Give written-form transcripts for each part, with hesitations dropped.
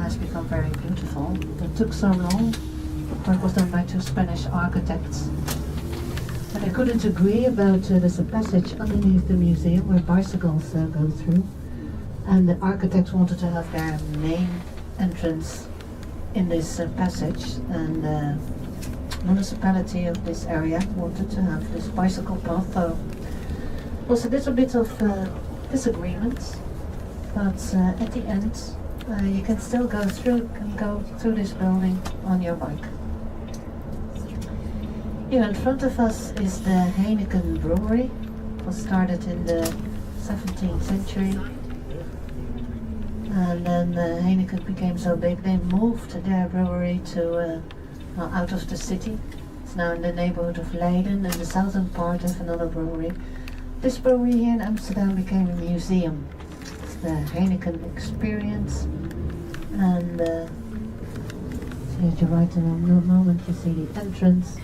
Has become very beautiful. It took so long. It was done by two Spanish architects. But they couldn't agree about there's a passage underneath the museum where bicycles go through. And the architects wanted to have their main entrance in this passage. And the municipality of this area wanted to have this bicycle path. So it was a little bit of disagreements. But at the end, you can still go through this building on your bike. Here in front of us is the Heineken brewery. It was started in the 17th century. And then Heineken became so big they moved their brewery to out of the city. It's now in the neighborhood of Leiden, and the southern part of another brewery. This brewery here in Amsterdam became a museum. The Heineken experience, and so at your right in a moment you see the entrance.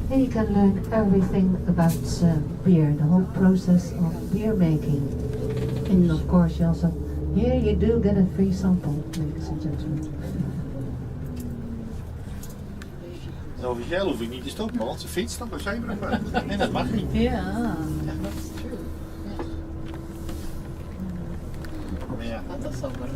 Here you can learn everything about beer, the whole process of beer making. And of course you also, here you do get a free sample, ladies and gentlemen. Officieel hoef ik niet te stoppen, want ze fietst dan zijn we nog wel. En dat mag niet. Ja, dat is true. Ja. Dat is wel goed.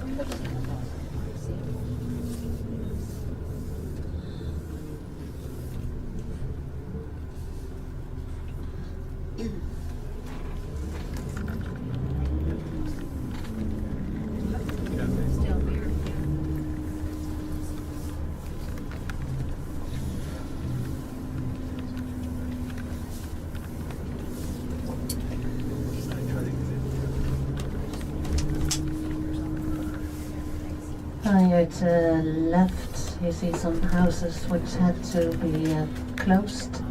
Here to the left you see some houses which had to be closed.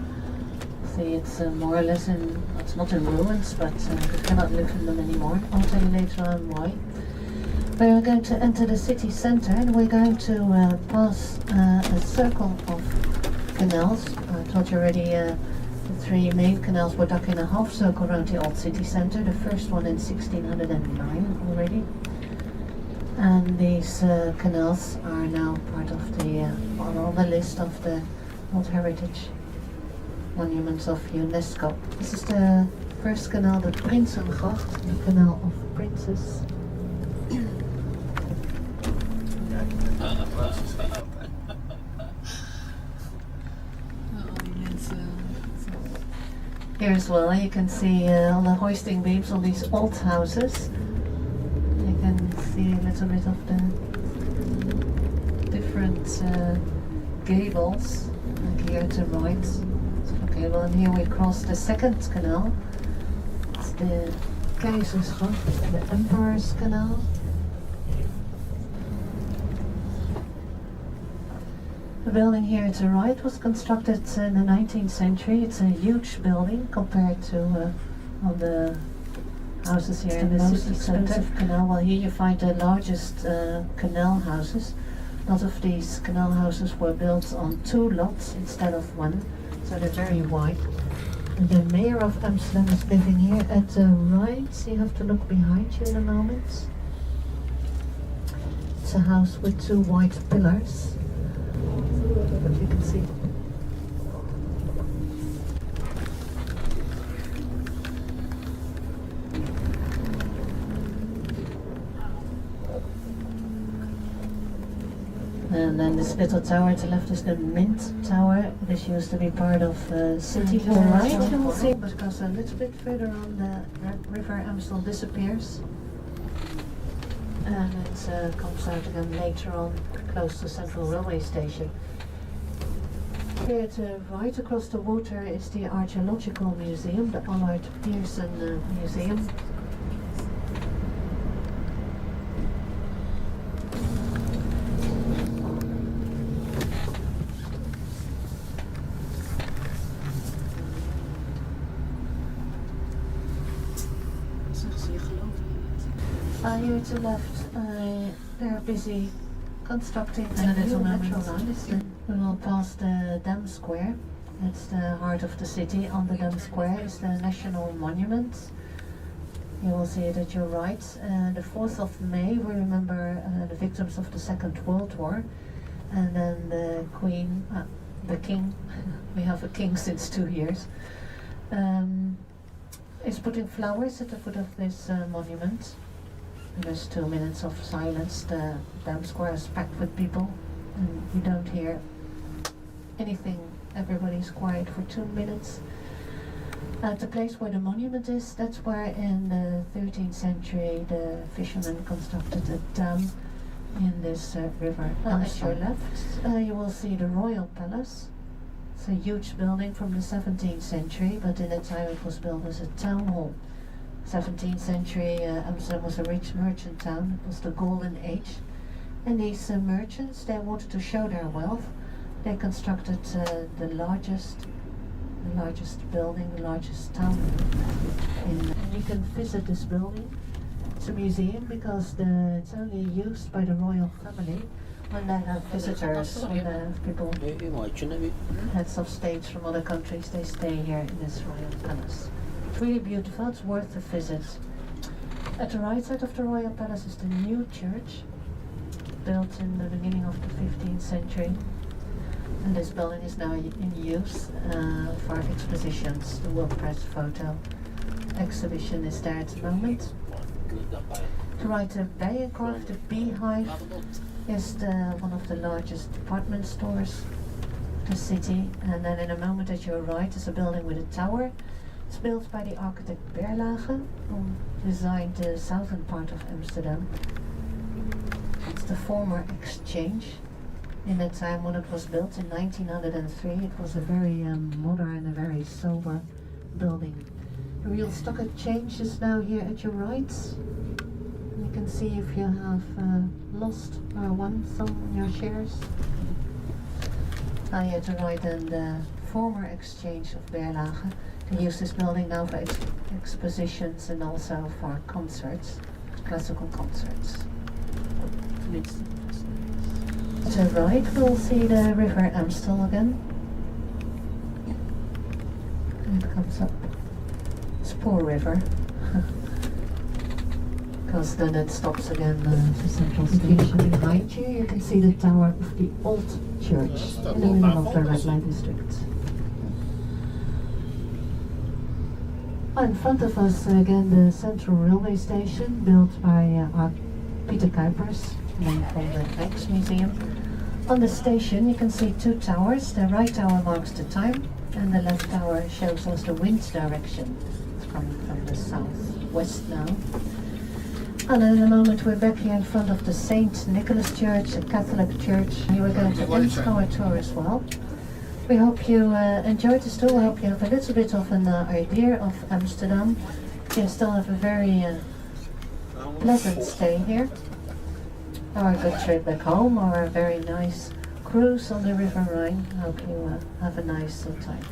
See, it's more or less it's not in ruins, but you cannot live in them anymore. I'll tell you later on why. We're going to enter the city center and we're going to pass a circle of canals. I told you already the three main canals were dug in a half circle around the old city center. The first one in 1609 already. And these canals are now part of the on the list of the World Heritage Monuments of UNESCO. This is the first canal, the Prinsengracht, the Canal of Princes. Here as well you can see all the hoisting beams on these old houses. You can see a little bit of the different gables, like here to the right. Gable, and here we cross the second canal. It's the Keizersgracht, the Emperor's Canal. The building here to the right was constructed in the 19th century. It's a huge building compared to all the houses here in the city center. Canal. Well, here you find the largest canal houses. A lot of these canal houses were built on two lots instead of one, so they're very wide. And the mayor of Amsterdam is living here at the right. So you have to look behind you in a moment. It's a house with two white pillars. But you can see. And then this little tower to the left is the Mint Tower. This used to be part of City Hall. Right, you will see, because a little bit further on the River Amstel disappears. And it comes out again later on, close to Central Railway Station. Here to right across the water is the Archaeological Museum, the Allard Pearson Museum. Here to the left, they're busy constructing a little metro line. We will pass the Dam Square. It's the heart of the city. On the Dam Square is the National Monument. You will see it at your right. The 4th of May, we remember the victims of the Second World War. And then the Queen, the King, we have a king since 2 years, is putting flowers at the foot of this monument. There's 2 minutes of silence. The Dam Square is packed with people and you don't hear anything. Everybody's quiet for 2 minutes. At the place where the monument is, that's where in the 13th century the fishermen constructed a dam in this river. At your left you will see the Royal Palace. It's a huge building from the 17th century, but in that time it was built as a town hall. 17th century, Amsterdam was a rich merchant town. It was the golden age. And these merchants, they wanted to show their wealth. They constructed the largest building, the largest town. And you can visit this building. It's a museum because it's only used by the royal family when they have visitors, when they have people, heads of states from other countries, they stay here in this royal palace. It's really beautiful, it's worth a visit. At the right side of the Royal Palace is the new church, built in the beginning of the 15th century. And this building is now in use for expositions. The World Press photo exhibition is there at the moment. To right, the Bijenkorf, the Beehive, is one of the largest department stores of the city. And then in a moment at your right is a building with a tower. It's built by the architect Berlage, who designed the southern part of Amsterdam. It's the former exchange. In that time when it was built in 1903, it was a very modern, a very sober building. The real stock exchange is now here at your right. You can see if you have lost or won some of your shares. Here to right, and the former exchange of Berlage. They use this building now for expositions and also for concerts, classical concerts. To the right, we'll see the River Amstel again. And it comes up. It's poor river. Because then it stops again to Central Station. Behind you, you can see the tower of the old church in the middle of the red light district. In front of us again the Central Railway Station, built by Peter Kuipers, from the Rijksmuseum. On the station you can see 2 towers. The right tower marks the time and the left tower shows us the wind direction. It's coming from the southwest now. And in a moment we're back here in front of the St. Nicholas Church, a Catholic church. Here we're going to end our tour as well. We hope you enjoyed this tour. We hope you have a little bit of an idea of Amsterdam. You still have a very pleasant stay here, or a good trip back home, or a very nice cruise on the River Rhine. I hope you have a nice time.